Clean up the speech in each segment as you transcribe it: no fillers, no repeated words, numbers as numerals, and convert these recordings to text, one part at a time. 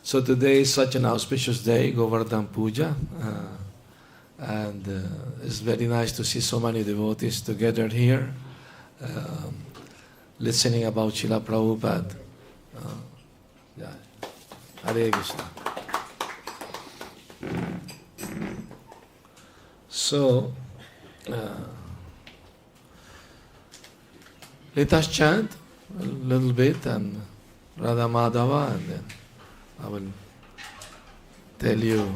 So today is such an auspicious day, Goverdhan Puja, and it's very nice to see so many devotees together here, listening about Srila Prabhupada. Hare Krishna. So, let us chant a little bit and Radha Madhava, and then I will tell you.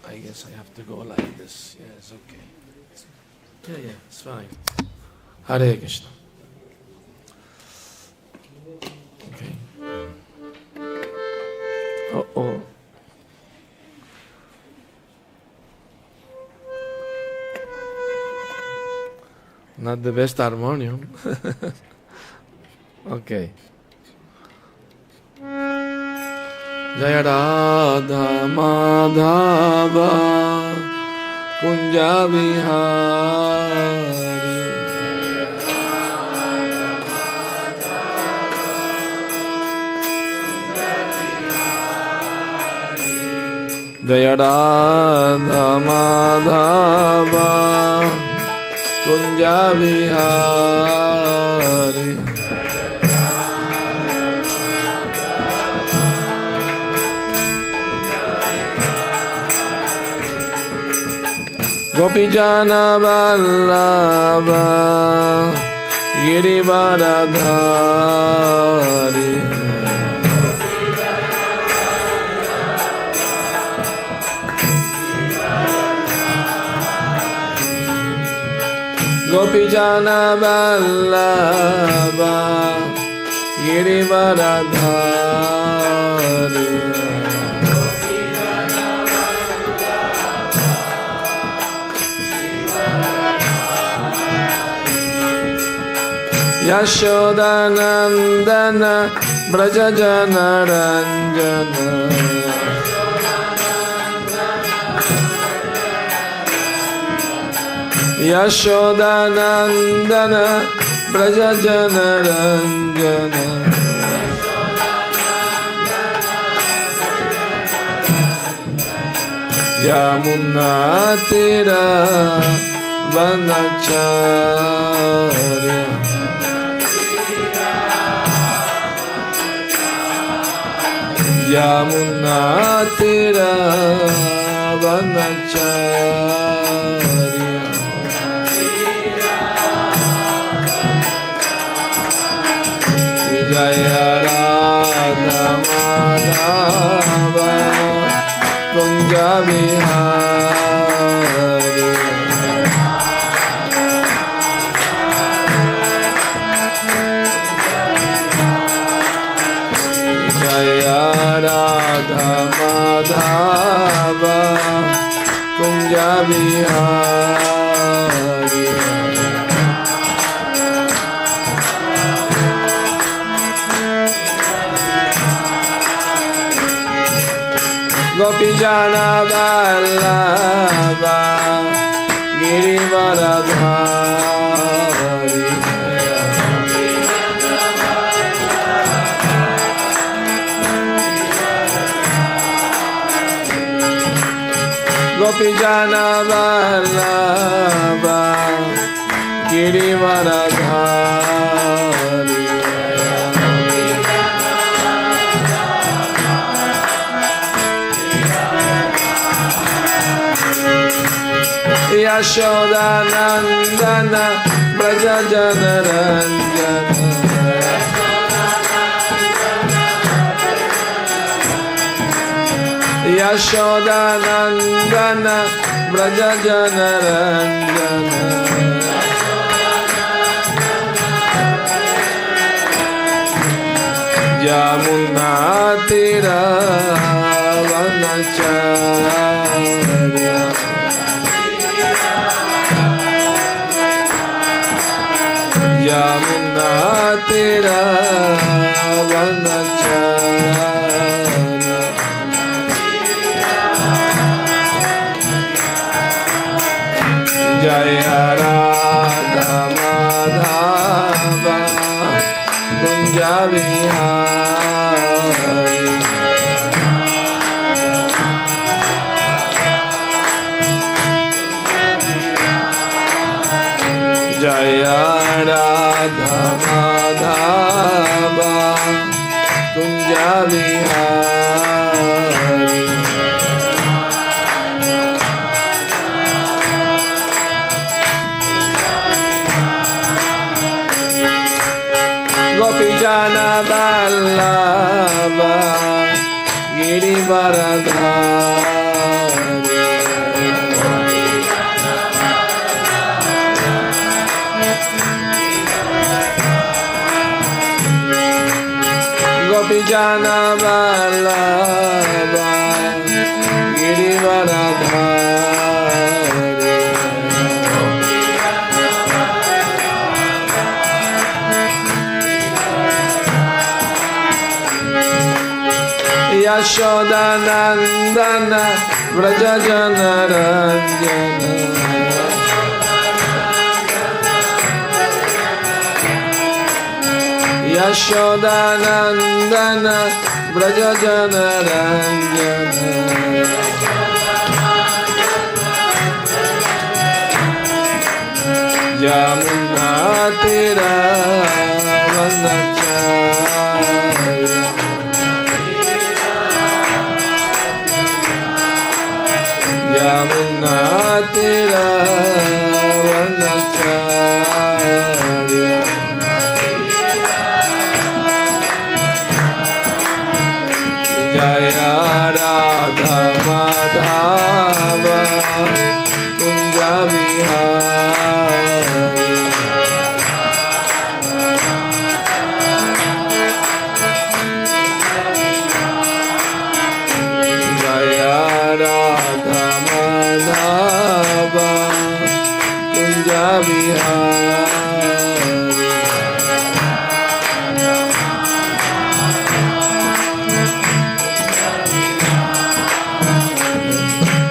I guess I have to go like this. Yeah, it's okay. Yeah, it's fine. Hare Krishna. Okay. Oh. Not the best harmonium. Okay. Jaya Radha Madhava Kunja Vihari Jaya Radha Madhava Kunja Vihari Gopijana Vallabha Girivaradhari Gopijana Vallabha Girivaradhari Yashodanandana Brajajana Ranjana Yashodanandana Brajajana Ranjana Yamunatira Vanacharya Yamunatira Vanacharya Jaya Radha Madhava Kunja Vihari Jaya Radha Madhava Kunja Vihari Gopijana Vallabha Girivaradhari Gopijana Vallabha Girivaradhari Yashodanandana Brajajana Ranjana Yashodanandana Brajajana Ranjana Yamunatira Vanacharya Yamunatira Vanacharya Jaya Radha Kunja Vihari. Jaya Radha Madhava Kunja Vihari. Gopijana Vallabha Girivaradhari. Gopijana Vallabha Girivaradhari. Yashoda Nandana Vrajajana Ranjana. Yashoda Nandana Vrajajana Ranjana. Yamuna Tira Vandacharya. Yamuna Tira Vandacharya. Jaya Radha Madhava Kunja Vihari. Jaya Radha Madhava Kunja Vihari.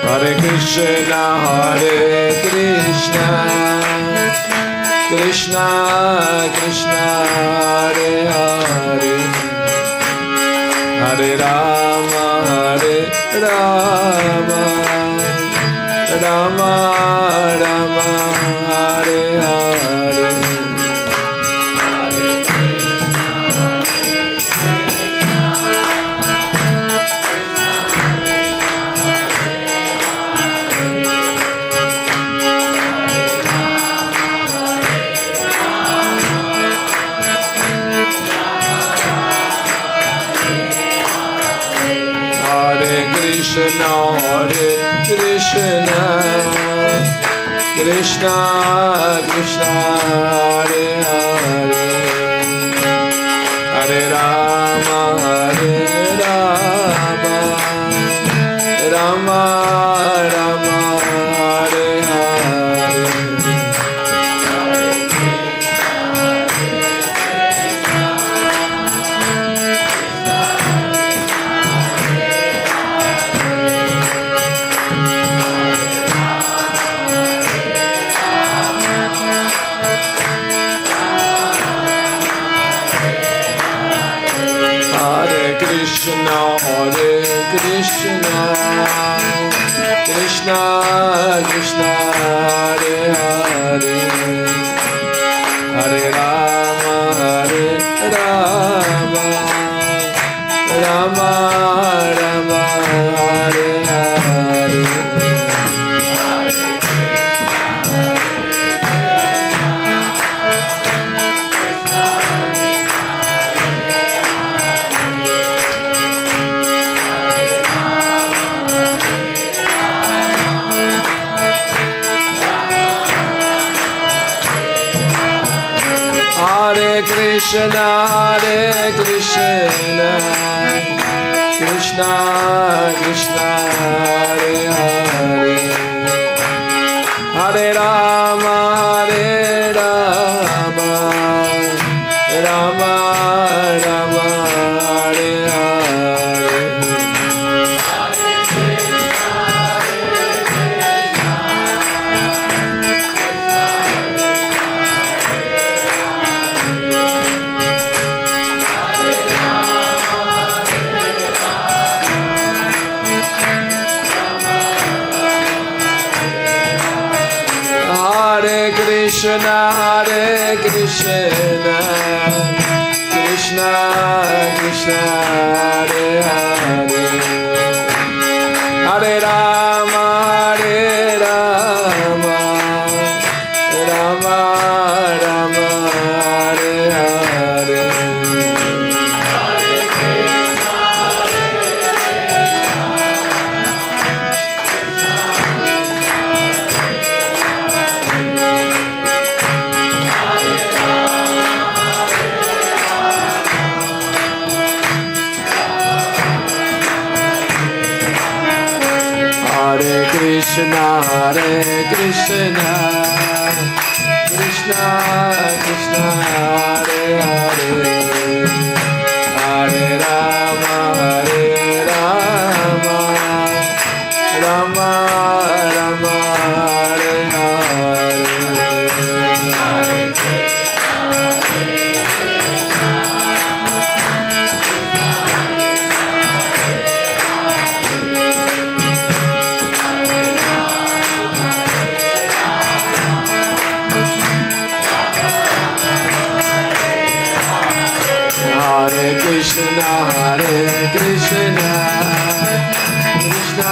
Hare Krishna, Krishna Krishna, Hare Hare, Hare Rama, Rama Rama, Hare Hare. Krishna, Krishna Krishna, Hare Hare, Hare Rama, Rama Rama, Hare Hare. Krishna, Krishna Krishna, Hare Hare, Hare Rama, Rama Rama, Hare Hare. Hare Krishna, Krishna Krishna, Hare Hare, Hare Rama, Rama Rama, Hare Hare. Krishna, Hare Krishna, Krishna Krishna, Hare Hare, Hare Rama, Hare Rama, Rama Rama, Hare Hare. Krishna, Hare Krishna, Krishna Krishna, Hare Hare, Hare Rama, Hare Rama, Rama Rama, Hare Hare. Hare Krishna, Hare Krishna, Krishna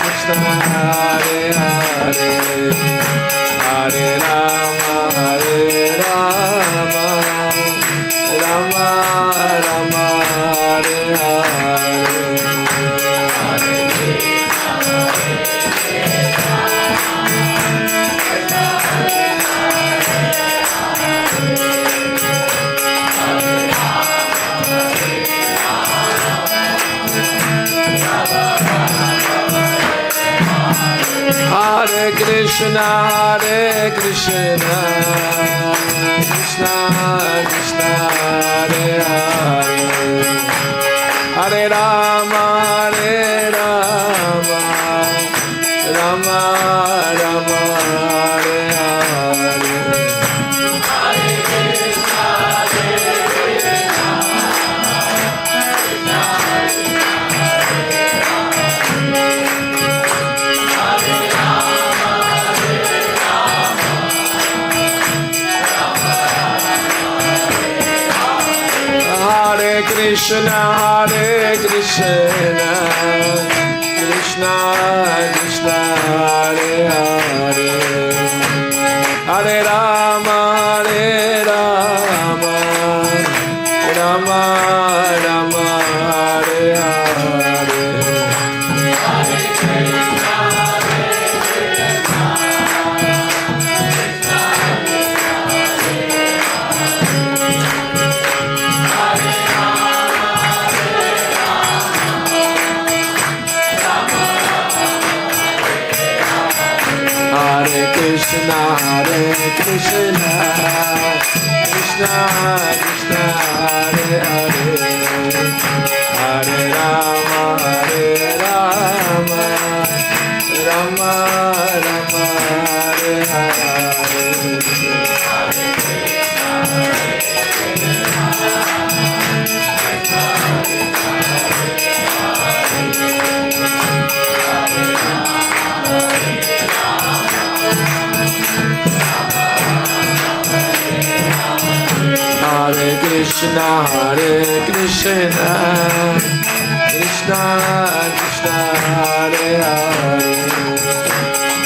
Krishna, Hare Hare, Hare Rama, Hare Rama, Rama Rama, Hare Hare. Hare Krishna, Hare Krishna, Krishna Krishna, Hare Hare, Hare Rama, Hare Rama, Rama Rama, Hare Hare. Krishna, Hare Krishna, Krishna Krishna, Hare Hare, Hare Rama, Hare Rama, Rama Rama, Hare Hare. Krishna, Hare Krishna, Krishna Krishna, Hare Hare, Hare Rama, Hare Rama, Rama Rama, Hare Hare. Hare Krishna, Hare Krishna, Krishna Krishna, Hare Hare,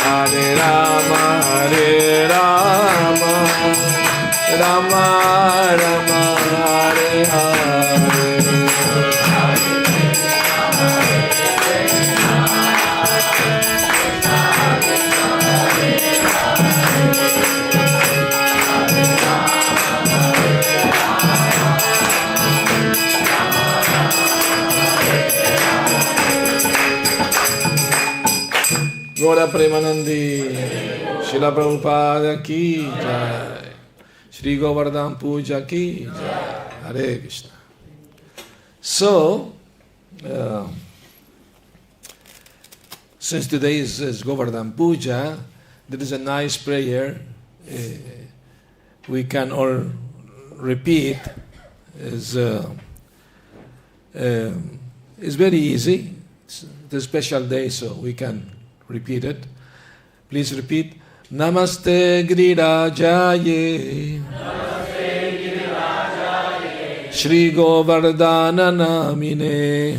Hare Rama, Hare Rama, Rama Rama, Hare Hare. Gora Premanandi, Srila Prabhupada ki jai, Shri Govardhan Puja ki jai, Hare Krishna. So, since today is Govardhan Puja, there is a nice prayer we can all repeat. Is very easy. It's a special day, so we can repeat it. Please repeat. Namaste Girirajaye. Shri Govardhana Namine.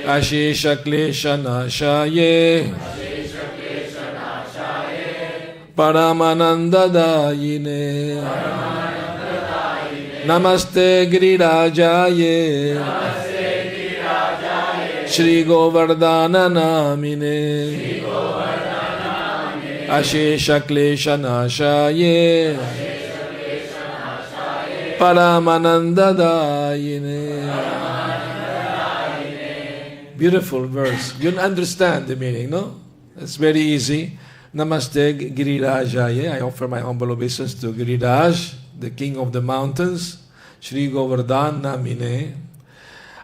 Ashesha Klesha Nashaye. Paramananda Dayine. Namaste Girirajaye. Shri Govardhana Namine. Ashesha Klesha Nashaye. Paramananda Dayine. Beautiful verse. You understand the meaning, no? It's very easy. Namaste Girirajaye. I offer my humble obeisance to Giriraj, the king of the mountains. Shri Govardhan Namine.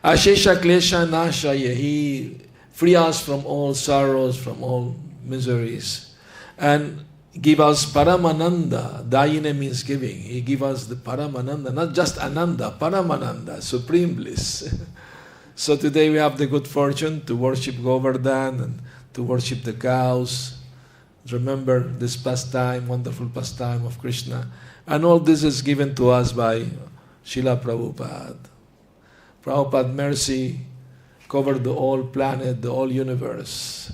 Ashesha Klesha Nashaye. He free us from all sorrows, from all miseries. And give us Paramananda. Dayine means giving. He give us the Paramananda, not just Ananda, Paramananda, supreme bliss. So today we have the good fortune to worship Govardhan and to worship the cows. Remember this pastime, wonderful pastime of Krishna. And all this is given to us by Srila Prabhupada. Prabhupada mercy covered the whole planet, the whole universe,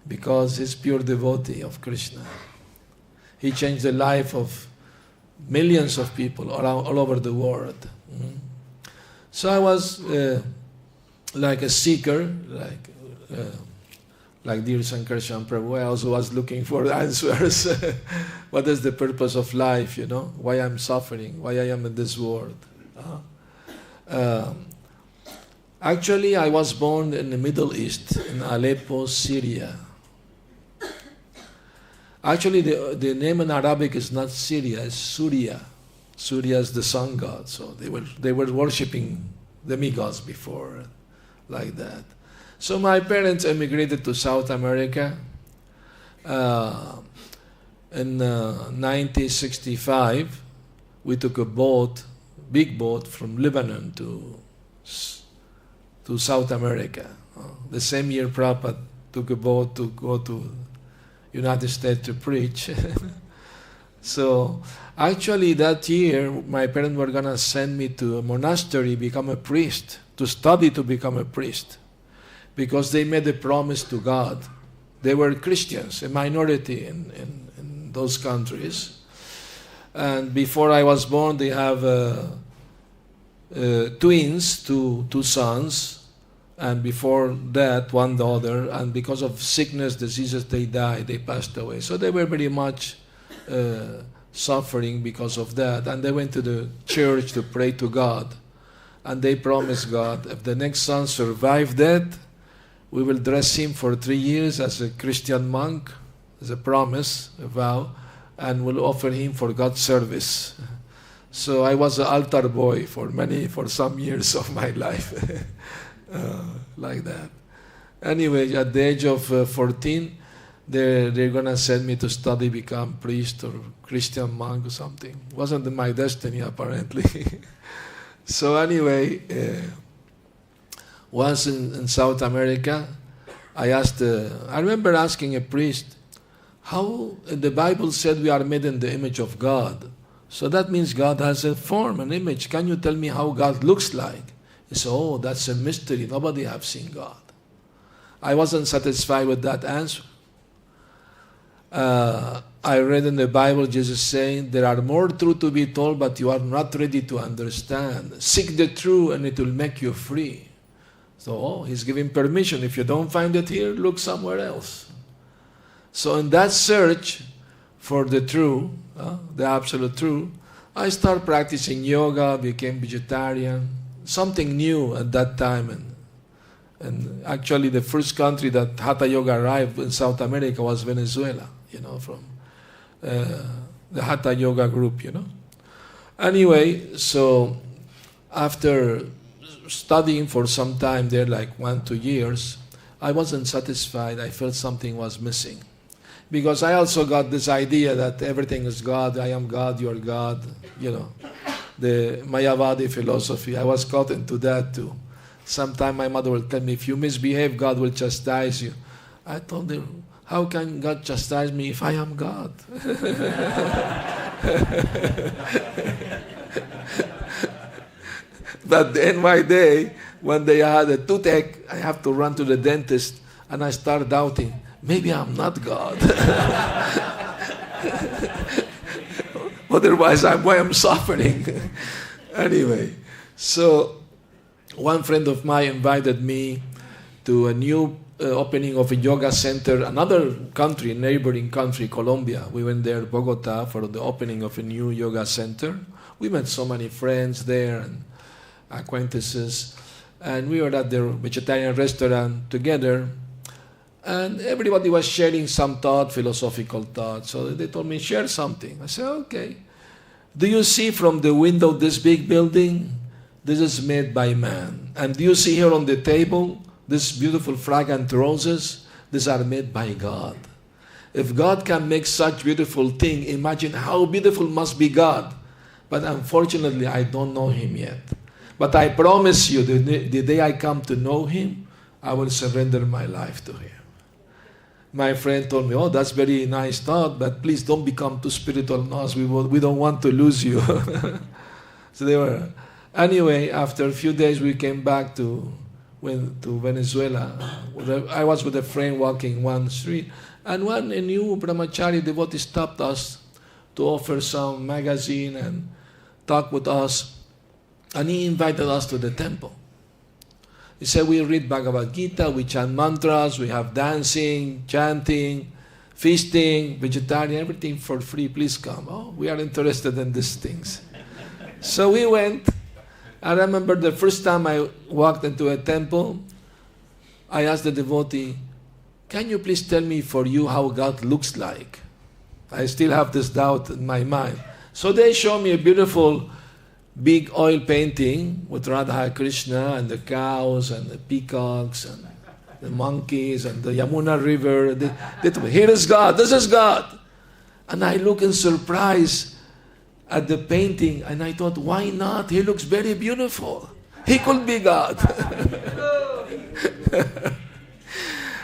because he's pure devotee of Krishna. He changed the life of millions of people all over the world. So I was like a seeker, like dear Sankarshan Prabhu. I also was looking for answers. What is the purpose of life, Why I'm suffering, why I am in this world. Actually, I was born in the Middle East, in Aleppo, Syria. Actually, the name in Arabic is not Syria, it's Surya. Surya is the sun god, so they were worshipping demigods before, like that. So my parents emigrated to South America in 1965. We took a boat, big boat, from Lebanon to South America. The same year Prabhupada took a boat to go to United States to preach. So actually that year my parents were going to send me to a monastery, become a priest, to study to become a priest, because they made a promise to God. They were Christians, a minority in those countries. And before I was born, they have twins, two sons, and before that, one daughter. And because of sickness, diseases, they died, they passed away. So they were very much suffering because of that. And they went to the church to pray to God. And they promised God, if the next son survived that, we will dress him for 3 years as a Christian monk, as a promise, a vow, and we'll offer him for God's service. So I was an altar boy for some years of my life, like that. Anyway, at the age of 14, they're going to send me to study, become priest or Christian monk or something. Wasn't in my destiny, apparently. So anyway, once in South America, I remember asking a priest, how the Bible said we are made in the image of God. So that means God has a form, an image. Can you tell me how God looks like? He said, oh, that's a mystery. Nobody have seen God. I wasn't satisfied with that answer. I read in the Bible Jesus saying, there are more truth to be told, but you are not ready to understand. Seek the truth and it will make you free. So he's giving permission. If you don't find it here, look somewhere else. So in that search for the truth, the absolute truth, I started practicing yoga, became vegetarian, something new at that time. And actually the first country that Hatha Yoga arrived in South America was Venezuela, from the Hatha Yoga group, Anyway, so after studying for some time there, like 1-2 years, I wasn't satisfied. I felt something was missing. Because I also got this idea that everything is God, I am God, you are God, the Mayavadi philosophy. I was caught into that too. Sometimes my mother will tell me, if you misbehave, God will chastise you. I told her, how can God chastise me if I am God? But then one day I had a toothache, I have to run to the dentist, and I start doubting, maybe I'm not God. Otherwise, why I'm suffering. Anyway, so one friend of mine invited me to a new opening of a yoga center, another country, neighboring country, Colombia. We went there, Bogota, for the opening of a new yoga center. We met so many friends there and acquaintances, and we were at their vegetarian restaurant together, and everybody was sharing some philosophical thought. So they told me, share something. I said, okay. Do you see from the window this big building? This is made by man. And do you see here on the table these beautiful fragrant roses? These are made by God. If God can make such beautiful thing, imagine how beautiful must be God. But unfortunately, I don't know Him yet. But I promise you, the day I come to know Him, I will surrender my life to Him. My friend told me, oh, that's very nice thought, but please don't become too spiritual now. We don't want to lose you. So they were. Anyway, after a few days, we came back to Venezuela. I was with a friend walking one street, and a new brahmachari devotee stopped us to offer some magazine and talk with us. And he invited us to the temple. He said, we read Bhagavad Gita, we chant mantras, we have dancing, chanting, feasting, vegetarian, everything for free. Please come. Oh, we are interested in these things. So we went. I remember the first time I walked into a temple, I asked the devotee, can you please tell me for you how God looks like? I still have this doubt in my mind. So they show me a beautiful big oil painting with Radha Krishna and the cows and the peacocks and the monkeys and the Yamuna River. Here is God, this is God. And I look in surprise at the painting, and I thought, why not? He looks very beautiful. He could be God.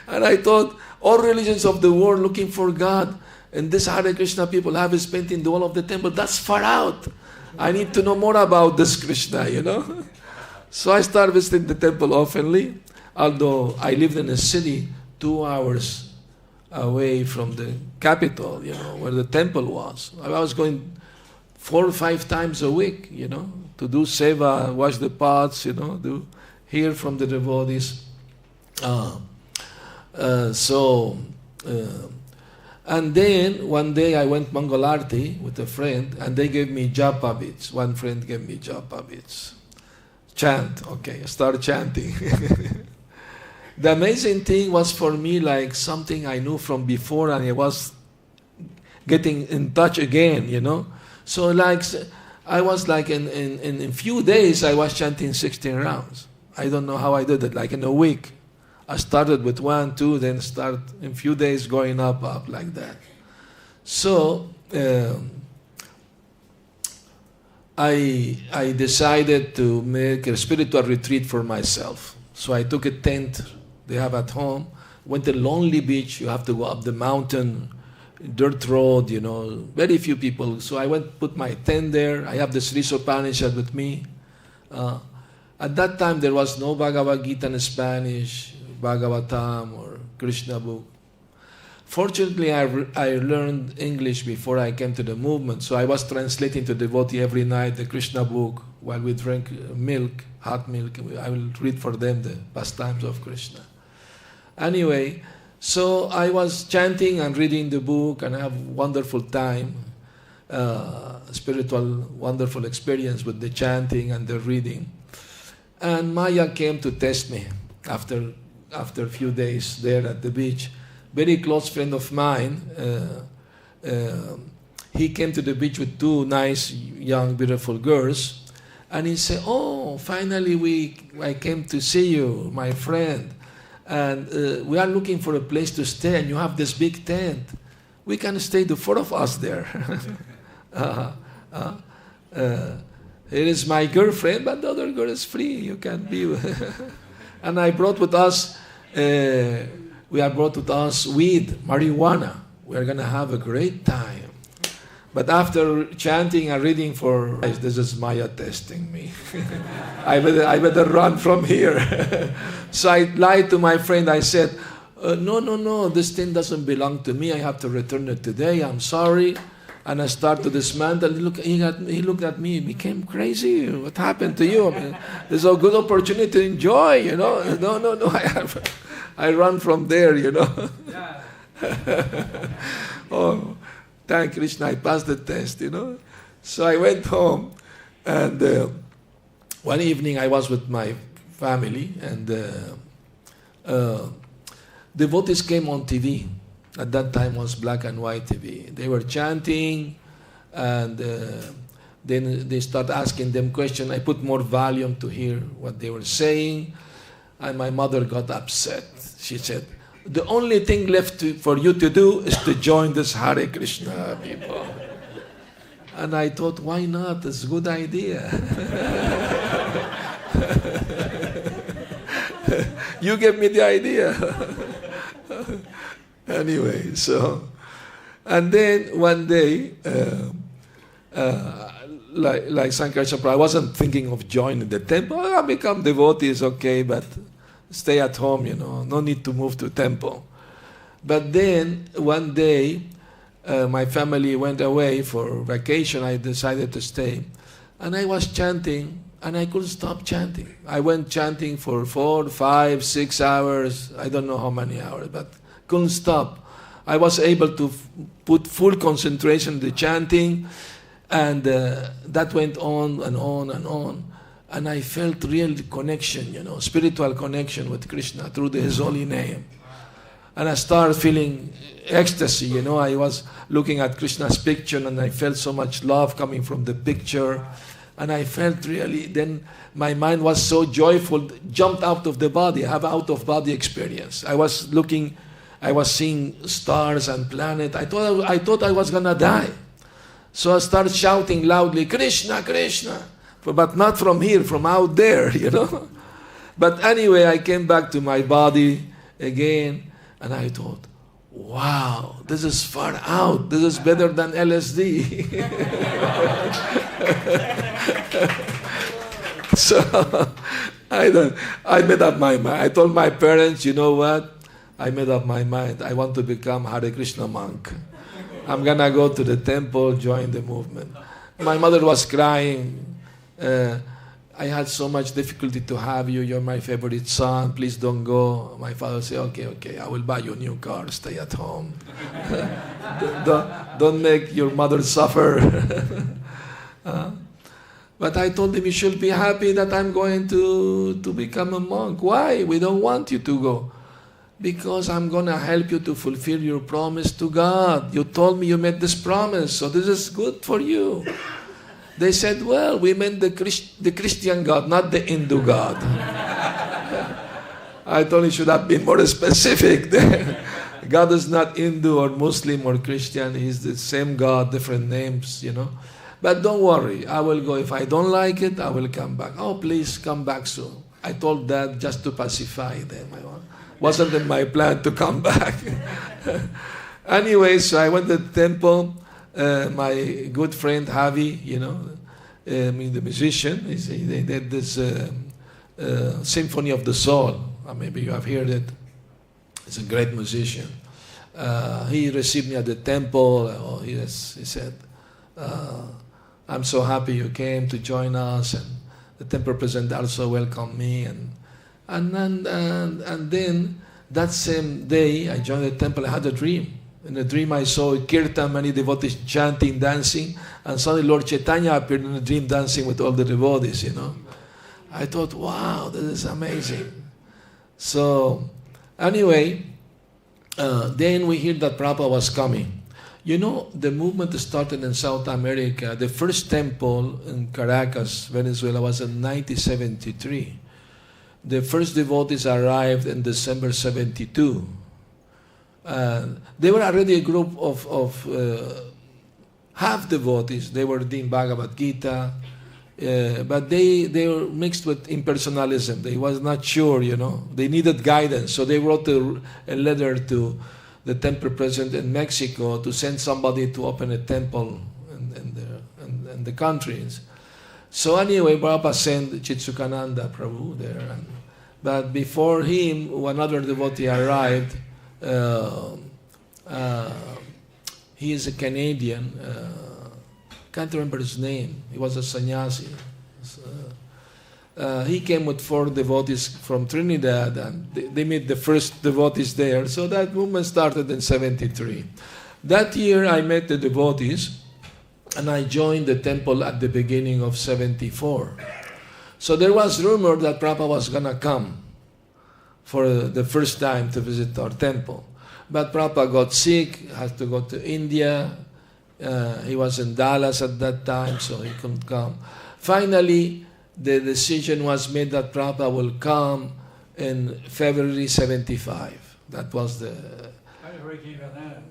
And I thought, all religions of the world looking for God, and this Hare Krishna people have his painting in the wall of the temple. That's far out. I need to know more about this Krishna, So I started visiting the temple oftenly, although I lived in a city 2 hours away from the capital, where the temple was. I was going 4 or 5 times a week, to do seva, wash the pots, to hear from the devotees. And then one day I went Mangalarti with a friend, and they gave me japa beads. One friend gave me japa beads. Chant, okay, start chanting. The amazing thing was for me like something I knew from before, and I was getting in touch again, So I was like in a few days I was chanting 16 rounds. I don't know how I did it, like in a week. I started with 1, 2, then start in a few days going up like that. So I decided to make a spiritual retreat for myself. So I took a tent they have at home, went to a lonely beach. You have to go up the mountain, dirt road, very few people. So I went, put my tent there. I have the Sri Upanishad with me. At that time, there was no Bhagavad Gita in Spanish, Bhagavatam or Krishna book. Fortunately, I learned English before I came to the movement, so I was translating to devotee every night the Krishna book while we drank milk, hot milk. I will read for them the pastimes of Krishna. Anyway, so I was chanting and reading the book, and I have wonderful time, spiritual, wonderful experience with the chanting and the reading. And Maya came to test me after a few days there at the beach. Very close friend of mine, he came to the beach with 2 nice, young, beautiful girls, and he said, "Oh, finally I came to see you, my friend, and we are looking for a place to stay, and you have this big tent. We can stay the 4 of us there." Here is my girlfriend, but the other girl is free. You can be. And I brought with us. we have brought with us weed, marijuana. We are going to have a great time. But after chanting and reading for, this is Maya testing me. I better run from here. So I lied to my friend. I said, no, this thing doesn't belong to me. I have to return it today. I'm sorry. And I start to dismantle. He looked at me. He became crazy. What happened to you? I mean, there's a good opportunity to enjoy, you know. No. I run from there, you know. Oh, thank Krishna. I passed the test, you know. So I went home. And one evening I was with my family. And devotees came on TV. At that time was black and white TV. They were chanting, and then they start asking them questions. I put more volume to hear what they were saying, and my mother got upset. She said, the only thing left for you to do is to join this Hare Krishna people. And I thought, why not? It's a good idea. You gave me the idea. Anyway, so, and then one day, like Sankarshan Prabhupada, I wasn't thinking of joining the temple. I'll become devotee, is okay, but stay at home, you know, no need to move to temple. But then, one day, my family went away for vacation. I decided to stay. And I was chanting, and I couldn't stop chanting. I went chanting for 4, 5, 6 hours. I don't know how many hours, but couldn't stop. I was able to put full concentration in the chanting, and that went on and on and on. And I felt real connection, you know, spiritual connection with Krishna through His holy name. And I started feeling ecstasy, you know. I was looking at Krishna's picture, and I felt so much love coming from the picture. And I felt really, then my mind was so joyful, jumped out of the body. I have out-of-body experience. I was seeing stars and planets. I thought I was going to die. So I started shouting loudly, Krishna, Krishna. But not from here, from out there, you know. But anyway, I came back to my body again, and I thought, wow, this is far out. This is better than LSD. So I made up my mind. I told my parents, you know what? I made up my mind. I want to become Hare Krishna monk. I'm going to go to the temple, join the movement. My mother was crying. I had so much difficulty to have you. You're my favorite son. Please don't go. My father said, okay, I will buy you a new car. Stay at home. Don't make your mother suffer. But I told him, you should be happy that I'm going to become a monk. Why? We don't want you to go. Because I'm going to help you to fulfill your promise to God. You told me you made this promise, so this is good for you. They said, well, we meant the Christian God, not the Hindu God. I thought you should have been more specific there. God is not Hindu or Muslim or Christian. He's the same God, different names, you know. But don't worry, I will go. If I don't like it, I will come back. Oh, please come back soon. I told Dad just to pacify them. Wasn't in my plan to come back. Anyway, so I went to the temple. My good friend Javi, you know, the musician, they did this Symphony of the Soul. Maybe you have heard it. He's a great musician. He received me at the temple. He said, I'm so happy you came to join us. And the temple president also welcomed me. And then that same day, I joined the temple. I had a dream. In the dream, I saw kirtan, many devotees chanting, dancing, and suddenly Lord Chaitanya appeared in the dream dancing with all the devotees, you know. I thought, wow, this is amazing. So, anyway, then we heard that Prabhupada was coming. You know, the movement started in South America. The first temple in Caracas, Venezuela, was in 1973. The first devotees arrived in December 72. They were already a group of half devotees. They were doing Bhagavad Gita, But they were mixed with impersonalism. They was not sure, They needed guidance. So they wrote a letter to the temple president in Mexico to send somebody to open a temple in the countries. So anyway, Prabhupada sent Chitsukananda Prabhu there. But before him, another devotee arrived. He is a Canadian. Can't remember his name. He was a sannyasi. He came with 4 devotees from Trinidad, and they met the first devotees there. So that movement started in 73. That year I met the devotees, and I joined the temple at the beginning of 74. So there was rumor that Prabhupada was going to come for the first time to visit our temple. But Prabhupada got sick, had to go to India. He was in Dallas at that time, so he couldn't come. Finally, the decision was made that Prabhupada will come in February 75. That was the... Before he came to Atlanta.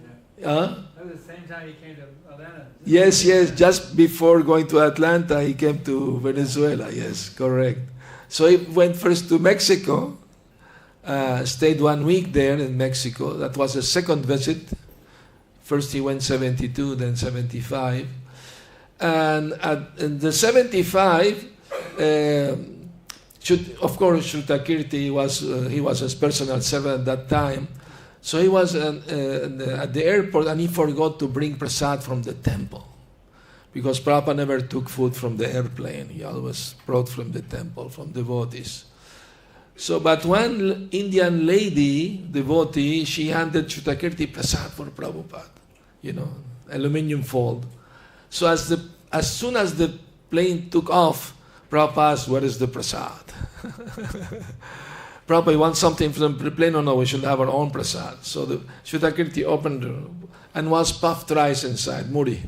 That was the same time he came to Atlanta. Yes, just before going to Atlanta, he came to Venezuela. Yes, correct. So he went first to Mexico, stayed 1 week there in Mexico. That was a second visit. First he went 72, then 75. And in the 75, of course, Shrutakirti he was his personal servant at that time. So he was at the airport, and he forgot to bring prasad from the temple, because Prabhupada never took food from the airplane. He always brought from the temple, from devotees. So, but one Indian lady, devotee, she handed Shrutakirti prasad for Prabhupada, aluminum fold. So as soon as the plane took off, Prabhupada asked, "Where is the prasad?" Prabhupada, you want something from the plane? No, we should have our own prasad. So the Shrutakirti opened and was puffed rice inside, muri,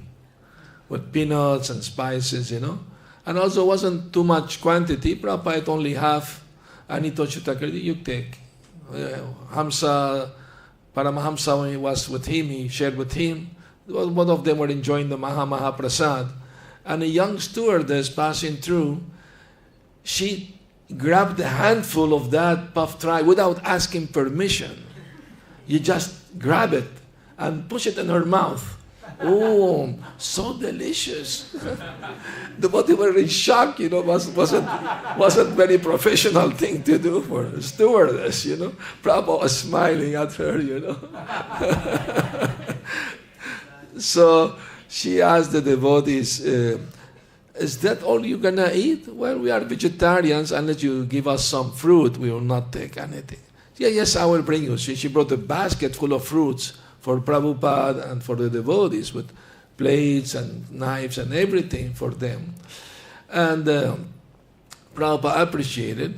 with peanuts and spices, And also wasn't too much quantity. Prabhupada ate only half, and he told Shrutakirti, "You take." Hamsa, Paramahamsa, when he was with him, he shared with him. Both of them were enjoying the Maha Prasad. And a young stewardess passing through, she grabbed a handful of that puffed rice without asking permission. You just grab it and push it in her mouth. Oh, so delicious. The body were in shock, wasn't very professional thing to do for a stewardess, Prabhupada was smiling at her, So she asked the devotees, "Is that all you're gonna eat?" "Well, we are vegetarians. Unless you give us some fruit, we will not take anything." Yes, I will bring you. She brought a basket full of fruits for Prabhupada and for the devotees, with plates and knives and everything for them. And Prabhupada appreciated.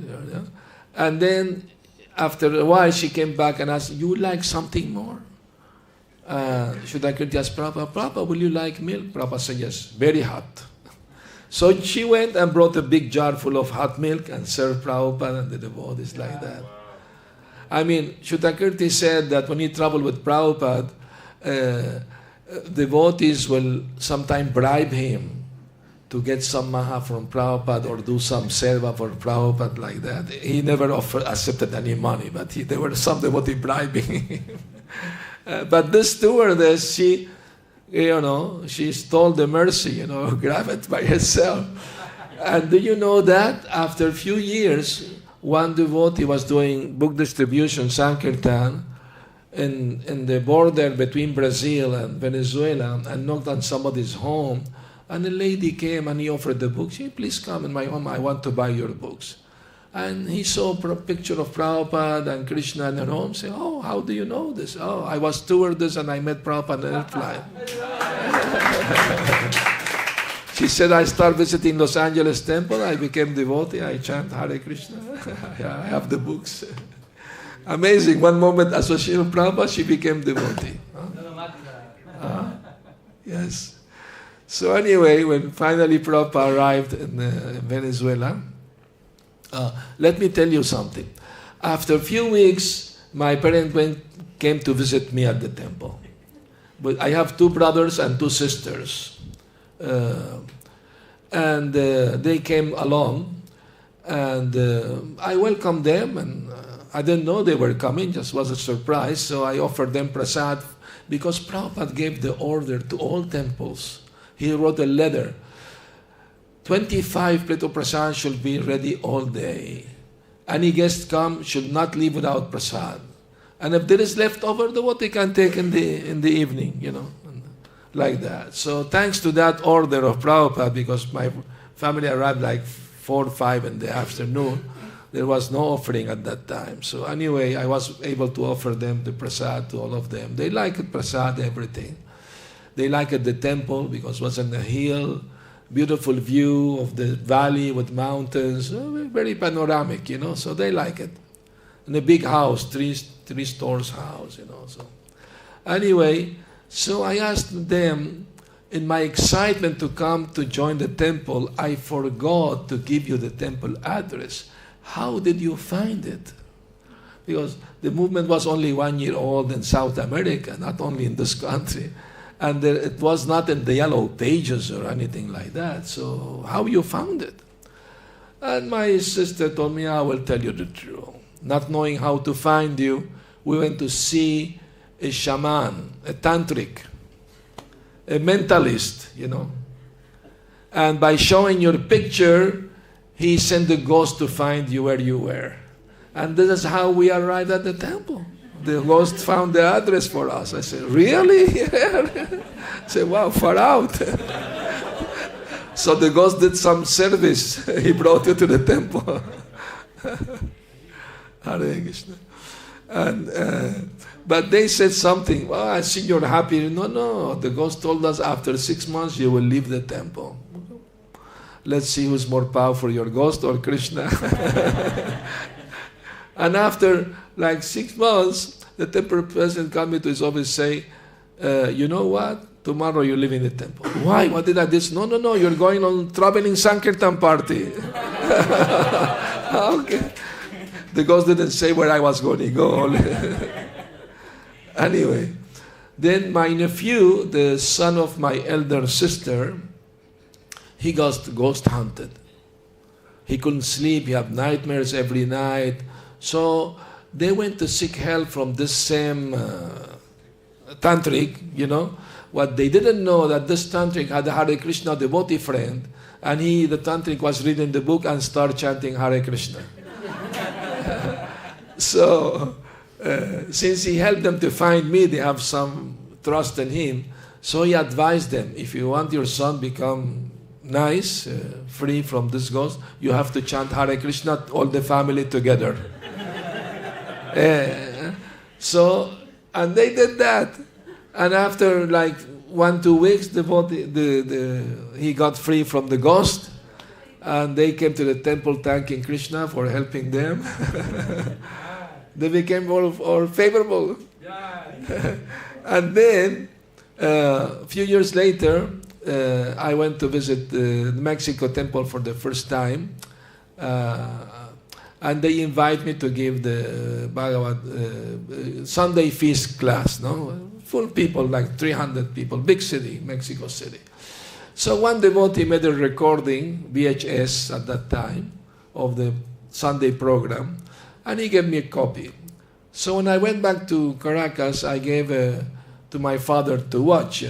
And then after a while, she came back and asked, "You would like something more?" Shrutakirti asked Prabhupada, "Will you like milk?" Prabhupada said, "Yes, very hot." So she went and brought a big jar full of hot milk and served Prabhupada and the devotees like that. I mean, Shrutakirti said that when he traveled with Prabhupada, devotees will sometimes bribe him to get some maha from Prabhupada or do some seva for Prabhupada like that. He never accepted any money, but there were some devotee bribing him. But this stewardess, she stole the mercy, grab it by herself. And do you know that after a few years, one devotee was doing book distribution, Sankirtan, in the border between Brazil and Venezuela, and knocked on somebody's home, and a lady came and he offered the books. "Hey, please come in my home, I want to buy your books." And he saw a picture of Prabhupada and Krishna in her home, saying, "Oh, how do you know this?" "Oh, I was stewardess and I met Prabhupada in an airplane." She said, "I started visiting Los Angeles temple, I became devotee, I chant Hare Krishna." I have the books. Amazing. One moment associated with Prabhupada, she became devotee. Yes. So anyway, when finally Prabhupada arrived in Venezuela, let me tell you something. After a few weeks, my parents came to visit me at the temple. But I have 2 brothers and 2 sisters. And they came along, and I welcomed them, and I didn't know they were coming, just was a surprise. So I offered them prasad, because Prabhupada gave the order to all temples. He wrote a letter. 25 plate of prasad should be ready all day. Any guest come should not leave without prasad. And if there is leftover, the what they can take in the evening, like that. So thanks to that order of Prabhupada, because my family arrived like 4 or 5 in the afternoon, there was no offering at that time. So anyway, I was able to offer them the prasad to all of them. They liked prasad, everything. They liked the temple because it was on a hill, beautiful view of the valley with mountains, very panoramic, so they like it. In a big house, three stories house, so. Anyway, so I asked them, in my excitement to come to join the temple, I forgot to give you the temple address. How did you find it? Because the movement was only 1 year old in South America, not only in this country. And it was not in the yellow pages or anything like that. So how you found it? And my sister told me, I will tell you the truth. Not knowing how to find you, we went to see a shaman, a tantric, a mentalist, And by showing your picture, he sent the ghost to find you where you were. And this is how we arrived at the temple. The ghost found the address for us. I said, really? I said, wow, far out. So the ghost did some service. He brought you to the temple. Hare Krishna. And, but they said something, well, I see you're happy. No, the ghost told us after 6 months you will leave the temple. Let's see who's more powerful, your ghost or Krishna. And after like 6 months, the temple president came to his office say, you know what? Tomorrow you live in the temple. Why? What did I do? No, you're going on traveling Sankirtan party. Okay. The ghost didn't say where I was going to go. Anyway, then my nephew, the son of my elder sister, he got ghost hunted. He couldn't sleep, he had nightmares every night. So they went to seek help from this same tantric, What they didn't know that this tantric had a Hare Krishna devotee friend, and the tantric was reading the book and started chanting Hare Krishna. So, since he helped them to find me, they have some trust in him. So he advised them, if you want your son become nice, free from this ghost, you have to chant Hare Krishna, all the family together. So, and they did that. And after like 1-2 weeks, he got free from the ghost. And they came to the temple thanking Krishna for helping them. They became all favorable. And then, a few years later, I went to visit the Mexico temple for the first time. And they invite me to give the Bhagavad Sunday feast class, full people, like 300 people, big city, Mexico City. So one devotee made a recording, VHS at that time, of the Sunday program, and he gave me a copy. So when I went back to Caracas, I gave to my father to watch,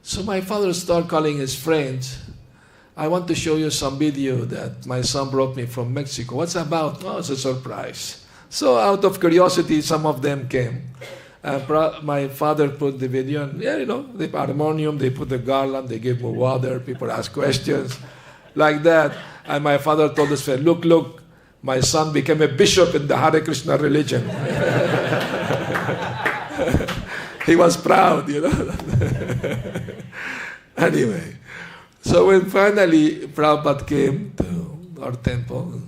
So my father started calling his friends. I want to show you some video that my son brought me from Mexico. What's it about? Oh, it's a surprise. So out of curiosity, some of them came. My father put the video, and the harmonium, they put the garland, they gave me water, people ask questions, like that. And my father told his friend, look, my son became a bishop in the Hare Krishna religion. He was proud, Anyway, so when finally Prabhupada came to our temple,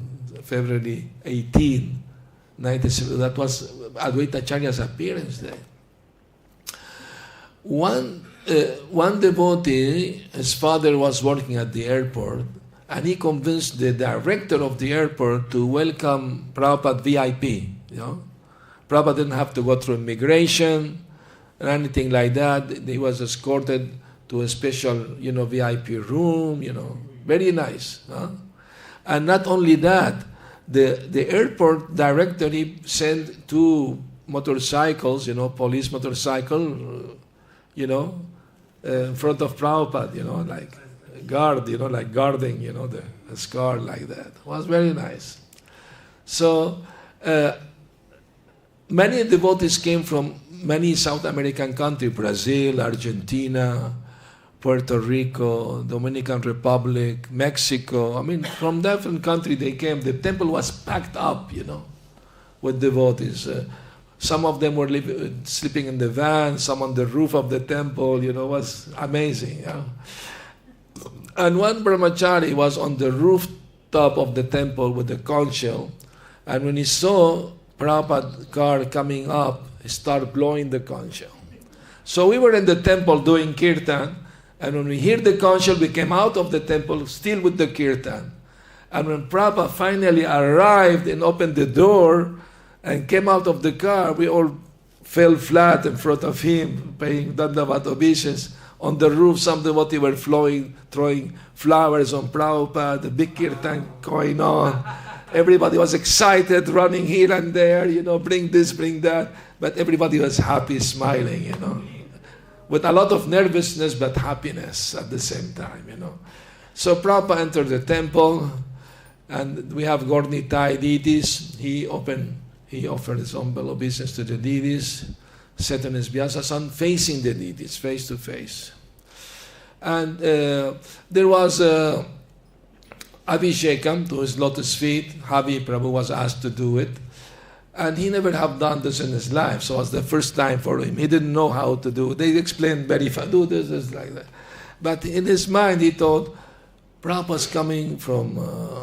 February 18, 97, that was Advaita Acharya's appearance there. One devotee, his father was working at the airport, and he convinced the director of the airport to welcome Prabhupada VIP. Prabhupada didn't have to go through immigration or anything like that. He was escorted to a special, VIP room, Very nice. Huh? And not only that, the airport director, he sent 2 motorcycles, police motorcycle, in front of Prabhupada, like guard, like guarding, the scar like that. It was very nice. So, many devotees came from many South American countries, Brazil, Argentina, Puerto Rico, Dominican Republic, Mexico. I mean, from different countries they came. The temple was packed up, with devotees. Some of them were sleeping in the van, some on the roof of the temple, it was amazing. And one brahmachari was on the rooftop of the temple with the conch shell, and when he saw Prabhupada's car coming up, he started blowing the conch shell. So we were in the temple doing kirtan, and when we heard the conch shell, we came out of the temple still with the kirtan. And when Prabhupada finally arrived and opened the door and came out of the car, we all fell flat in front of him, paying dandavat obeisance. On the roof, some devotees were throwing flowers on Prabhupada, the big kirtan going on. Everybody was excited, running here and there, bring this, bring that. But everybody was happy, smiling, with a lot of nervousness, but happiness at the same time, So Prabhupada entered the temple, and we have Gornitai deities. He offered his humble obeisance to the deities, sat on his Vyasasan, facing the deities, face to face. And there was Abhishekam to his lotus feet. Havi Prabhu was asked to do it. And he never have done this in his life, so it was the first time for him. He didn't know how to do it. They explained very fast, do this, like that. But in his mind, he thought, Prabhupada's coming from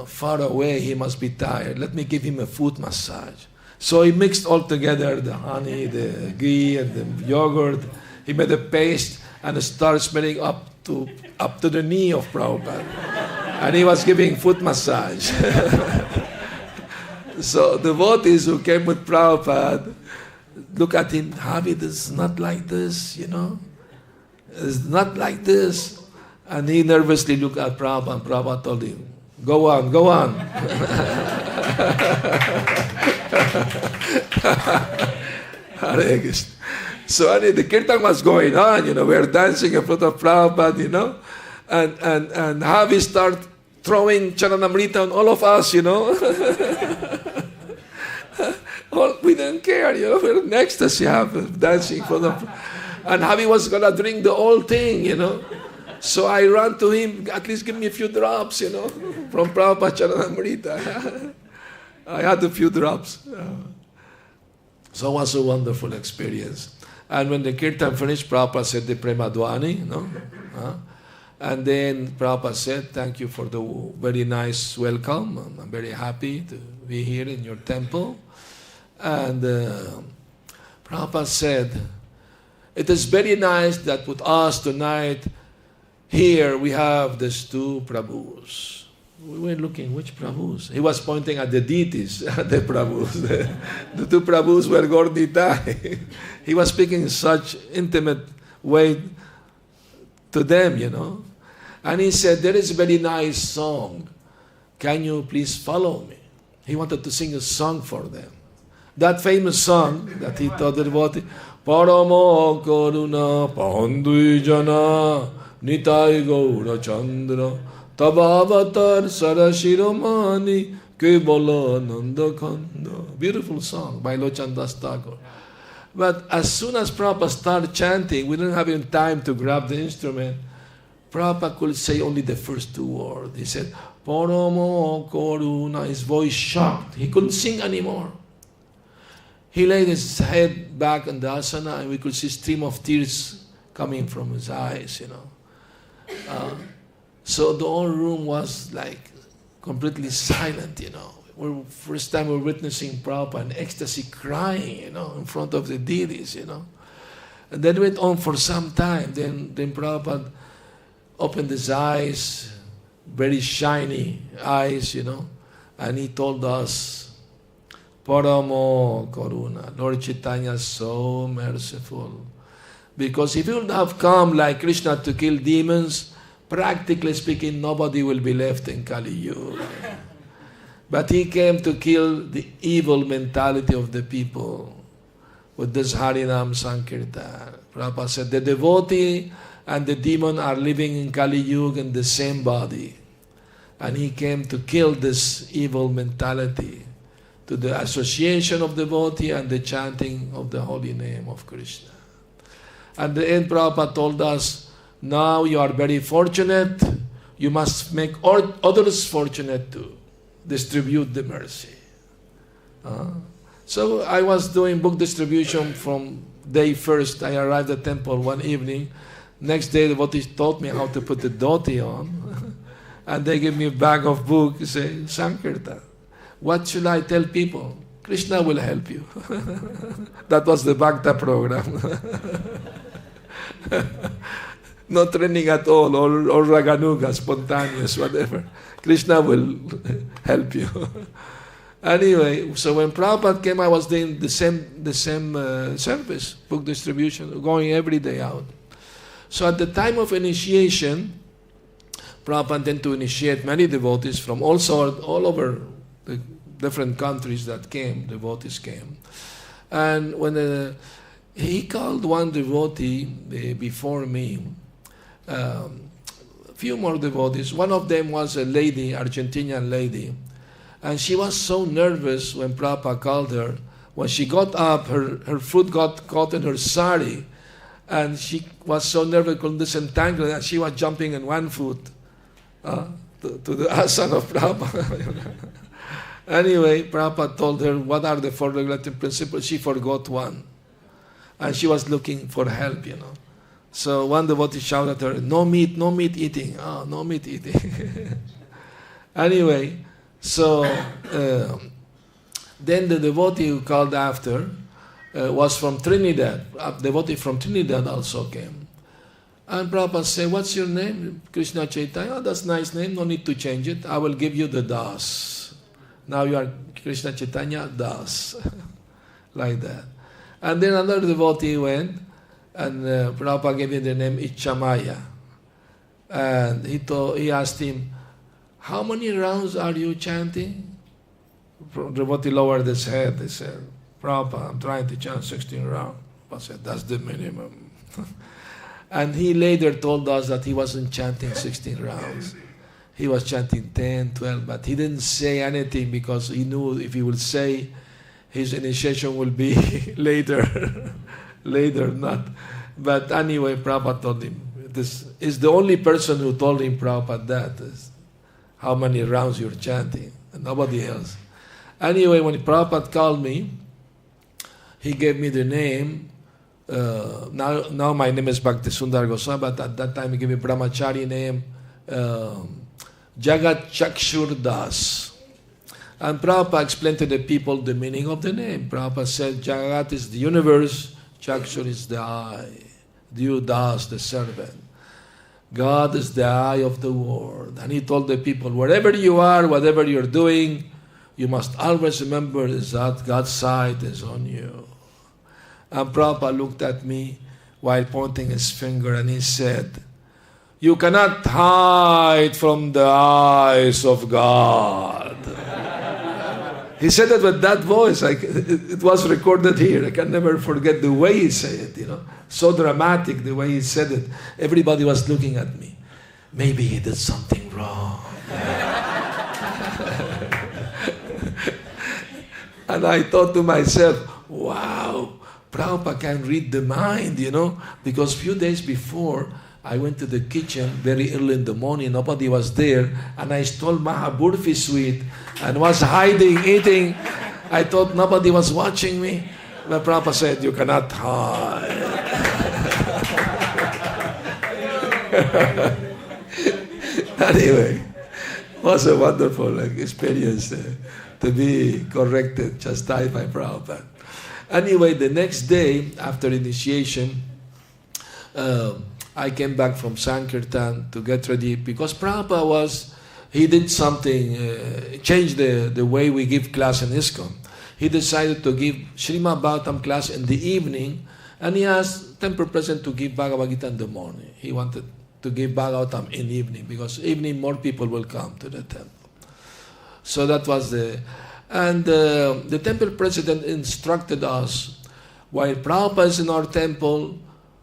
far away, he must be tired. Let me give him a foot massage. So he mixed all together the honey, the ghee, and the yogurt. He made a paste and started smelling up to the knee of Prabhupada. And he was giving foot massage. So devotees who came with Prabhupada look at him, Havi, this is not like this, It's not like this. And he nervously looked at Prabhupada, and Prabhupada told him, go on, go on. Hare Krishna. So the kirtan was going on, we were dancing in front of Prabhupada, and Havi started throwing Charanamrita on all of us, we didn't care, we were in ecstasy, dancing for them. And Havi was going to drink the whole thing, So I ran to him, at least give me a few drops, from Prabhupada Charanamrita. I had a few drops. So it was a wonderful experience. And when the kirtan finished, Prabhupada said the Premadwani, and then Prabhupada said, thank you for the very nice welcome. I'm very happy to be here in your temple. And Prabhupada said, it is very nice that with us tonight, here we have these 2 Prabhus. We were looking, which Prabhus? He was pointing at the deities, the Prabhus. The 2 Prabhus were Gornitai. He was speaking in such intimate way to them, And he said, there is a very nice song. Can you please follow me? He wanted to sing a song for them. That famous song that he taught the devotee, Paramo Karuna Pandui Jana Nitai Gaura Chandra Tabavatar Sarashiromani Kevala Nanda Kanda. Beautiful song by Lochandas Thakur. But as soon as Prabhupada started chanting, we didn't have even time to grab the instrument. Prabhupada could say only the first 2 words. He said, Paramo Karuna. His voice shocked. He couldn't sing anymore. He laid his head back on the asana, and we could see a stream of tears coming from his eyes, So the whole room was like completely silent, First time we were witnessing Prabhupada in ecstasy, crying, in front of the deities, And that went on for some time. Then Prabhupada opened his eyes, very shiny eyes, and he told us, Paramo Karuna. Lord Chaitanya is so merciful. Because if he would have come like Krishna to kill demons, practically speaking, nobody will be left in Kali Yuga. But he came to kill the evil mentality of the people with this Harinam Sankirtan. Prabhupada said, the devotee and the demon are living in Kali Yuga in the same body. And he came to kill this evil mentality to the association of devotee and the chanting of the holy name of Krishna. At the end, Prabhupada told us, now you are very fortunate, you must make others fortunate too. Distribute the mercy. So I was doing book distribution from day first. I arrived at the temple one evening. Next day, the devotees taught me how to put the dhoti on. And they gave me a bag of books, say, Sankirtan. What should I tell people? Krishna will help you. That was the Bhakta program. No training at all, or raganuga, spontaneous, whatever. Krishna will help you. Anyway, so when Prabhupada came, I was doing the same service, book distribution, going every day out. So at the time of initiation, Prabhupada intended to initiate many devotees from all over the different countries that came, devotees came. And when he called one devotee before me, a few more devotees. One of them was a lady, Argentinian lady, and she was so nervous when Prabhupada called her. When she got up, her foot got caught in her sari, and she was so nervous, couldn't disentangle it, and she was jumping in one foot to the asana of Prabhupada. Anyway, Prabhupada told her, what are the four regulative principles? She forgot one. And she was looking for help, So one devotee shouted at her, no meat eating. Oh, no meat eating. Anyway, so then the devotee who called after was from Trinidad. A devotee from Trinidad also came. And Prabhupada said, what's your name? Krishna Chaitanya. Oh, that's a nice name, no need to change it. I will give you the Das. Now you are Krishna Chaitanya Das. Like that. And then another devotee went, and Prabhupada gave him the name Ichamaya. And he asked him, how many rounds are you chanting? The devotee lowered his head. He said, Prabhupada, I'm trying to chant 16 rounds. Prabhupada said, that's the minimum. And he later told us that he wasn't chanting 16 rounds. He was chanting 10, 12, but he didn't say anything because he knew if he would say, his initiation will be later, not. But anyway, Prabhupada told him, this is the only person who told him, Prabhupada, that is how many rounds you're chanting, and nobody else. Anyway, when Prabhupada called me, he gave me the name. Now my name is Bhakti Sundar Goswami, but at that time he gave me brahmachari name, Jagat Chakshur Das. And Prabhupada explained to the people the meaning of the name. Prabhupada said, Jagat is the universe, Chakshur is the eye, Diyu Das, the servant. God is the eye of the world. And he told the people, wherever you are, whatever you're doing, you must always remember that God's sight is on you. And Prabhupada looked at me while pointing his finger and he said, you cannot hide from the eyes of God. He said it with that voice. It was recorded here. I can never forget the way he said it, So dramatic the way he said it. Everybody was looking at me. Maybe he did something wrong. And I thought to myself, wow, Prabhupada can read the mind, Because a few days before, I went to the kitchen very early in the morning, nobody was there, and I stole Mahaburfi sweet and was hiding, eating. I thought nobody was watching me. But Prabhupada said, you cannot hide. Anyway, it was a wonderful experience to be corrected, chastised by Prabhupada. Anyway, the next day, after initiation, I came back from Sankirtan to get ready because Prabhupada he did something, changed the way we give class in ISKCON. He decided to give Srimad Bhagavatam class in the evening, and he asked Temple President to give Bhagavad Gita in the morning. He wanted to give Bhagavatam in evening, because evening more people will come to the temple. So that was the temple president instructed us, while Prabhupada is in our temple,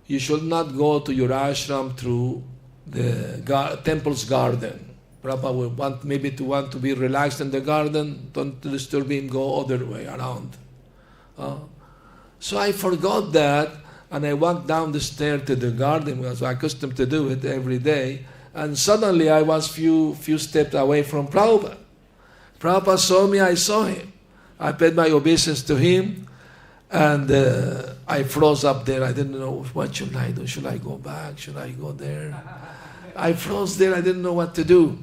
you should not go to your ashram through the temple's garden. Prabhupada will want to be relaxed in the garden, don't disturb him, go other way around. So I forgot that, and I walked down the stair to the garden, because I'm accustomed to do it every day, and suddenly I was few steps away from Prabhupada. Prabhupada saw me, I saw him. I paid my obeisance to him, and I froze up there. I didn't know, what should I do? Should I go back? Should I go there? I froze there. I didn't know what to do.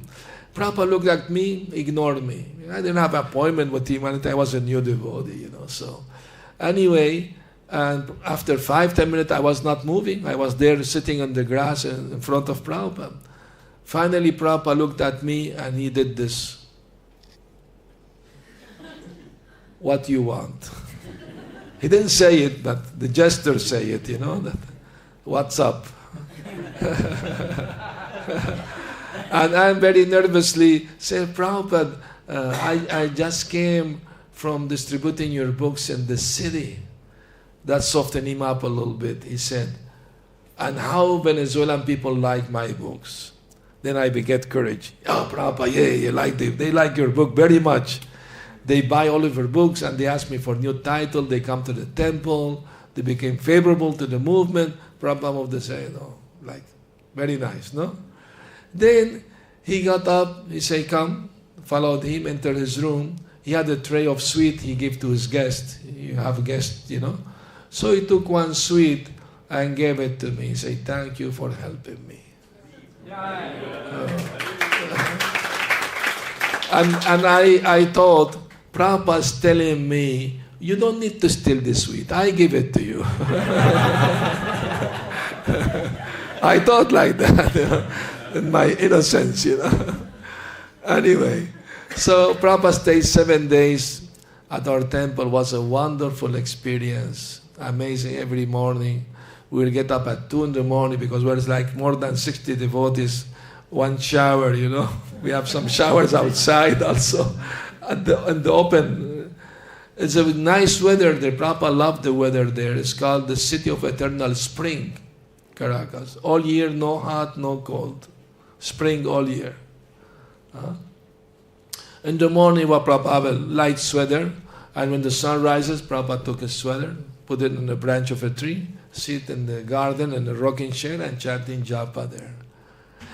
Prabhupada looked at me, ignored me. I didn't have an appointment with him. I was a new devotee, So anyway, and after 5-10 minutes, I was not moving. I was there sitting on the grass in front of Prabhupada. Finally, Prabhupada looked at me and he did this. What you want? He didn't say it, but the gesture say it, that, what's up? And I very nervously say, Prabhupada, I just came from distributing your books in the city. That softened him up a little bit. He said, and how Venezuelan people like my books. Then I began courage. Oh, Prabhupada, yeah, they like your book very much. They buy all of your books and they ask me for new title. They come to the temple. They became favorable to the movement. Prabhupada would say, very nice, no? Then he got up. He said, come. Followed him, entered his room. He had a tray of sweet he gave to his guest. You have a guest, So he took one sweet and gave it to me. He said, thank you for helping me. And I thought, Prabhupada's telling me, you don't need to steal this sweet. I give it to you. I thought like that, in my innocence, Anyway, so Prabhupada stayed 7 days at our temple. It was a wonderful experience. Amazing. Every morning. We will get up at 2 in the morning because there's like more than 60 devotees. One shower, We have some showers outside also. In the open. It's a nice weather there. Prabhupada loved the weather there. It's called the City of Eternal Spring, Caracas. All year, no hot, no cold. Spring all year. In the morning, Prabhupada have a light sweater. And when the sun rises, Prabhupada took his sweater, put it on the branch of a tree, sit in the garden in the rocking chair and chanting japa there.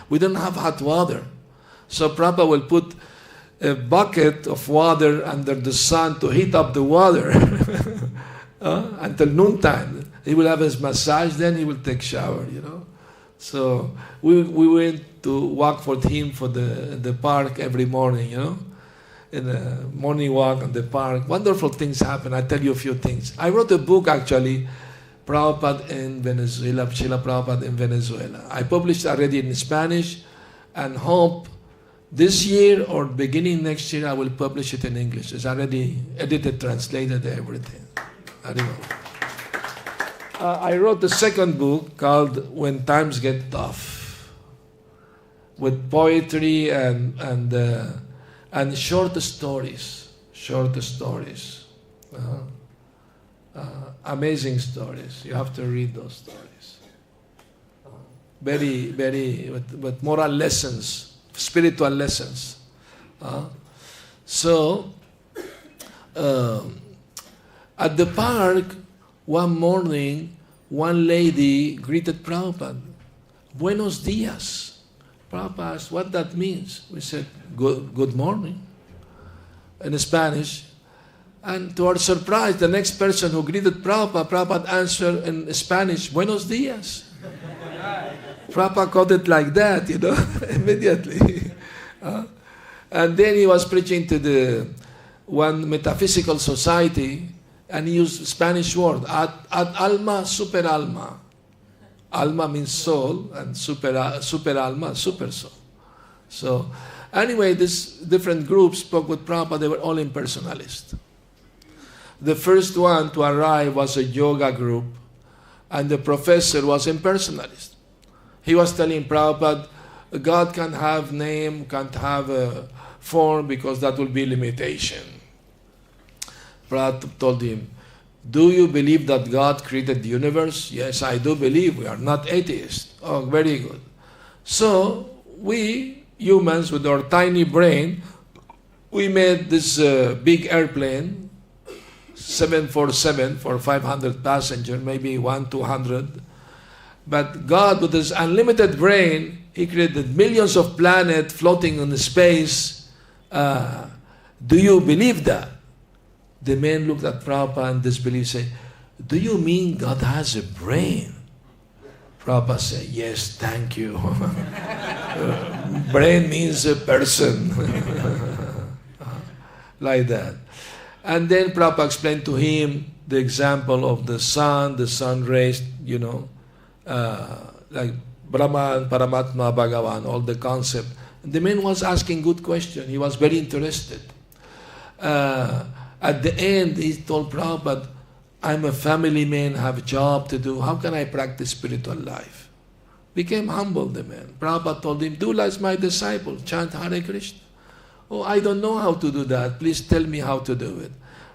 We don't have hot water. So Prabhupada will put a bucket of water under the sun to heat up the water until noontime. He will have his massage, then he will take shower, So we went to walk with him for the park every morning, In the morning walk in the park. Wonderful things happen. I tell you a few things. I wrote a book actually, Prabhupada in Venezuela, Srila Prabhupada in Venezuela. I published already in Spanish and hope this year or beginning next year I will publish it in English. It's already edited, translated, everything. I wrote the second book called When Times Get Tough, with poetry and short stories. Amazing stories. You have to read those stories. Very, very, with moral lessons. Spiritual lessons. So, at the park, one morning, one lady greeted Prabhupada. Buenos dias. Prabhupada asked what that means. We said, good morning, in Spanish. And to our surprise, the next person who greeted Prabhupada answered in Spanish, Buenos dias. Prabhupada called it like that, immediately. And then he was preaching to the one metaphysical society, and he used Spanish word, ad alma, super alma. Alma means soul, and super alma, super soul. So, anyway, this different groups spoke with Prabhupada. They were all impersonalists. The first one to arrive was a yoga group, and the professor was impersonalist. He was telling Prabhupada, God can have name, can't have a form, because that will be limitation. Prabhupada told him, do you believe that God created the universe? Yes, I do believe. We are not atheists. Oh, very good. So, we humans with our tiny brain, we made this big airplane, 747 for 500 passengers, maybe 200. But God, with His unlimited brain, He created millions of planets floating in space. Do you believe that? The man looked at Prabhupada and disbelief, said, do you mean God has a brain? Prabhupada said, yes, thank you. Brain means a person. Like that. And then Prabhupada explained to him the example of the sun rays, like Brahman, Paramatma, Bhagavan, all the concept. And the man was asking good question. He was very interested. At the end, he told Prabhupada, I'm a family man, have a job to do. How can I practice spiritual life? Became humble, the man. Prabhupada told him, do like my disciple, chant Hare Krishna. Oh, I don't know how to do that. Please tell me how to do it.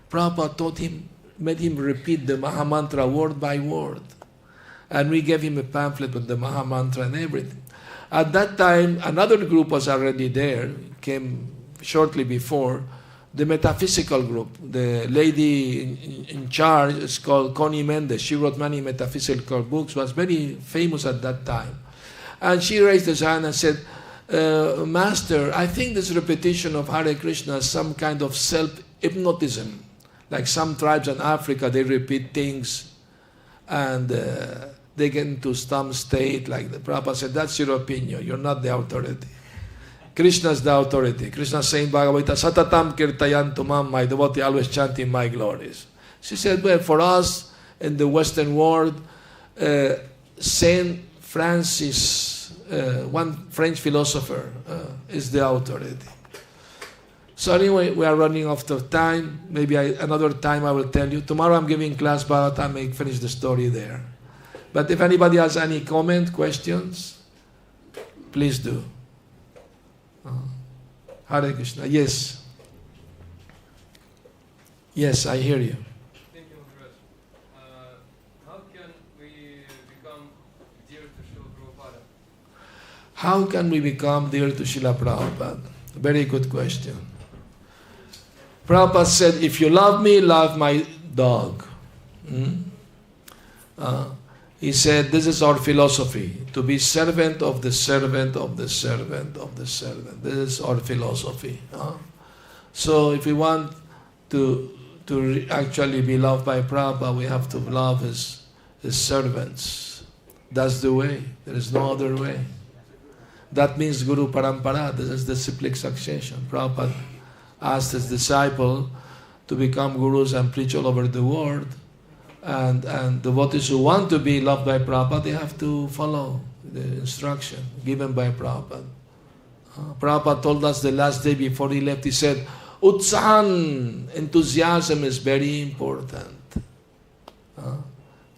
Prabhupada taught him, made him repeat the Maha Mantra word by word. And we gave him a pamphlet with the Maha Mantra and everything. At that time, another group was already there, came shortly before, the metaphysical group. The lady in charge is called Connie Mendes. She wrote many metaphysical books, was very famous at that time. And she raised her hand and said, Master, I think this repetition of Hare Krishna is some kind of self-hypnotism. Like some tribes in Africa, they repeat things and they get into some state. Like the Prabhupada said, that's your opinion. You're not the authority. Krishna is the authority. Krishna is saying, Bhagavad Gita, Satatam Kirtayantu Mam, my devotee always chanting my glories. She said, well, for us in the Western world, Saint Francis, one French philosopher, is the authority. So anyway, we are running out of time. Maybe another time I will tell you. Tomorrow I'm giving class, but I may finish the story there. But if anybody has any comment, questions, please do. Hare Krishna. Yes. Yes, I hear you. Thank you, Maharaj. How can we become dear to Srila Prabhupada? How can we become dear to Srila Prabhupada? Very good question. Prabhupada said, if you love me, love my dog. He said, this is our philosophy, to be servant of the servant of the servant of the servant. This is our philosophy. So if we want to actually be loved by Prabhupada, we have to love his servants. That's the way. There is no other way. That means Guru Parampara. This is the cyclic succession. Prabhupada asked his disciple to become gurus and preach all over the world. And devotees who want to be loved by Prabhupada, they have to follow the instruction given by Prabhupada. Prabhupada told us the last day before he left, he said, Utsahan, enthusiasm is very important.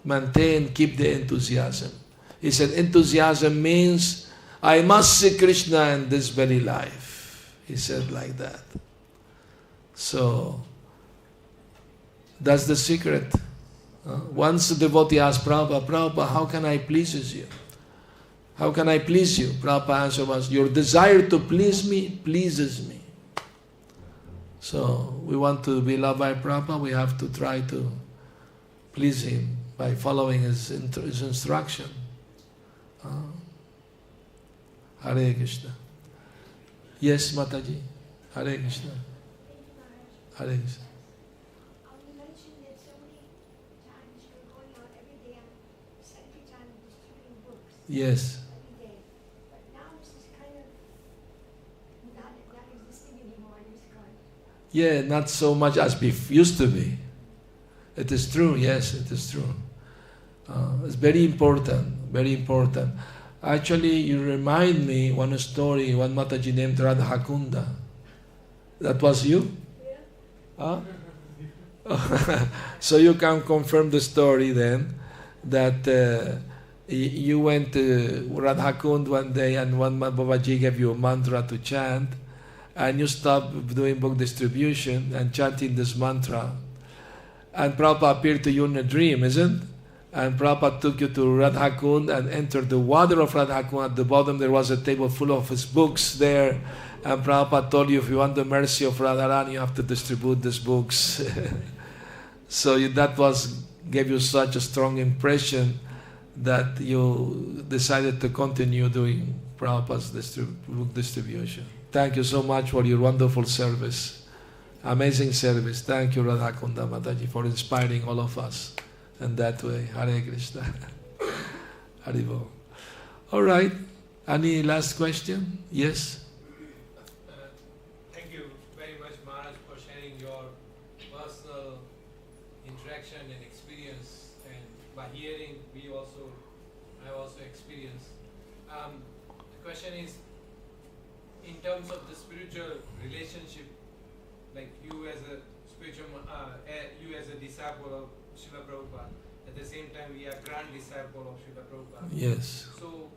Maintain, keep the enthusiasm. He said, enthusiasm means, I must see Krishna in this very life. He said like that. So, that's the secret. Once the devotee asked Prabhupada, Prabhupada, how can I please you? How can I please you? Prabhupada answered was, your desire to please me pleases me. So, we want to be loved by Prabhupada, we have to try to please him by following his instruction. Hare Krishna. Yes, Mataji. Hare Krishna. Hare Krishna. Yes. But now this is kind of not existing anymore in ISKCON. Yeah, not so much as used to be. It is true, yes, it is true. It's very important, very important. Actually, you remind me one story, one Mataji named Radha Hakunda. That was you? Yeah. Huh? So you can confirm the story then, that you went to Radhakund one day and one Babaji gave you a mantra to chant, and you stopped doing book distribution and chanting this mantra. And Prabhupada appeared to you in a dream, isn't it? And Prabhupada took you to Radhakund and entered the water of Radhakund. At the bottom there was a table full of his books there. And Prabhupada told you, if you want the mercy of Radharani, you have to distribute these books. So gave you such a strong impression that you decided to continue doing Prabhupada's book distribution. Thank you so much for your wonderful service. Amazing service. Thank you, Radhakunda Mataji, for inspiring all of us in that way. Hare Krishna. Haribol. All right. Any last question? Yes? Thank you very much, Maharaj, for sharing your personal interaction and experience. And by hearing, I also experienced. The question is, in terms of the spiritual relationship, like you as a you as a disciple of Srila Prabhupada, at the same time we are grand disciple of Srila Prabhupada. Yes. So,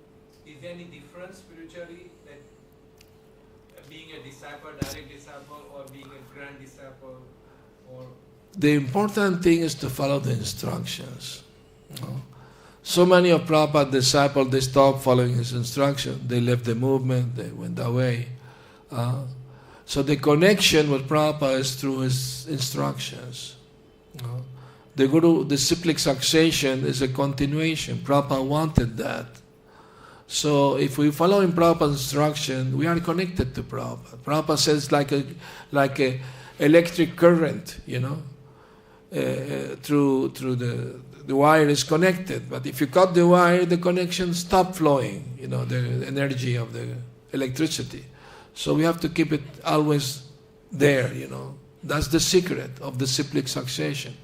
is there any difference spiritually that being a disciple, direct disciple, or being a grand disciple, or? The important thing is to follow the instructions. So many of Prabhupada's disciples, they stopped following his instruction. They left the movement, they went away. So the connection with Prabhupada is through his instructions. The Guru, the cyclic succession is a continuation. Prabhupada wanted that. So if we follow in Prabhupada's instruction, we are connected to Prabhupada. Prabhupada says like a electric current, through the wire is connected. But if you cut the wire, the connection stops flowing, the energy of the electricity. So we have to keep it always there, That's the secret of the cyclic succession.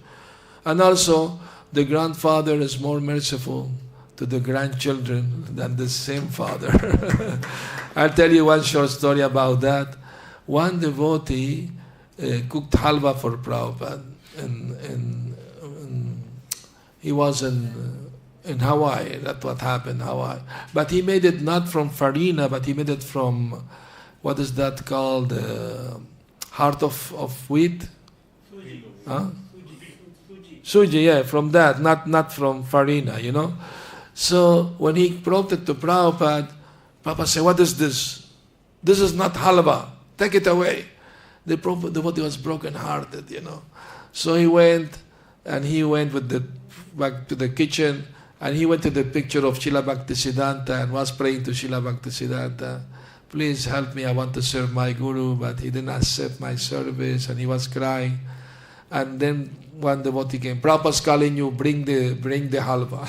And also, the grandfather is more merciful to the grandchildren than the same father. I'll tell you one short story about that. One devotee cooked halwa for Prabhupada, and he was in Hawaii. That's what happened in Hawaii. But he made it not from farina, but he made it from, what is that called? Heart of wheat? Suji. Huh? Suji. Suji, yeah, from that, not from farina, So when he brought it to Prabhupada, Prabhupada said, "What is this? This is not halwa. Take it away." The devotee was broken-hearted, So he went back to the kitchen, and he went to the picture of Srila Bhaktisiddhanta and was praying to Srila Bhaktisiddhanta, "Please help me, I want to serve my Guru," but he didn't accept my service, and he was crying. And then one devotee came, "Prabhupada's calling you, bring the halwa."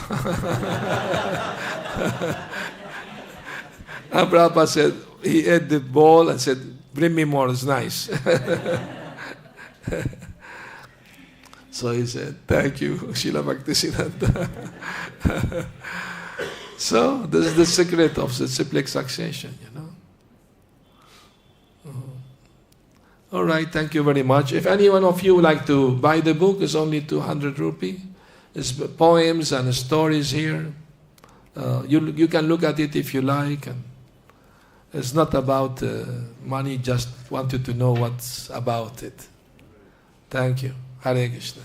And Prabhupada said, he ate the bowl and said, "Bring me more, it's nice." So he said, "Thank you, Srila Bhaktisiddhanta." So this is the secret of the cyclic succession, All right, thank you very much. If any one of you would like to buy the book, it's only 200 rupee. It's poems and stories here. You can look at it if you like. And it's not about money, just want you to know what's about it. Thank you. Hare Krishna.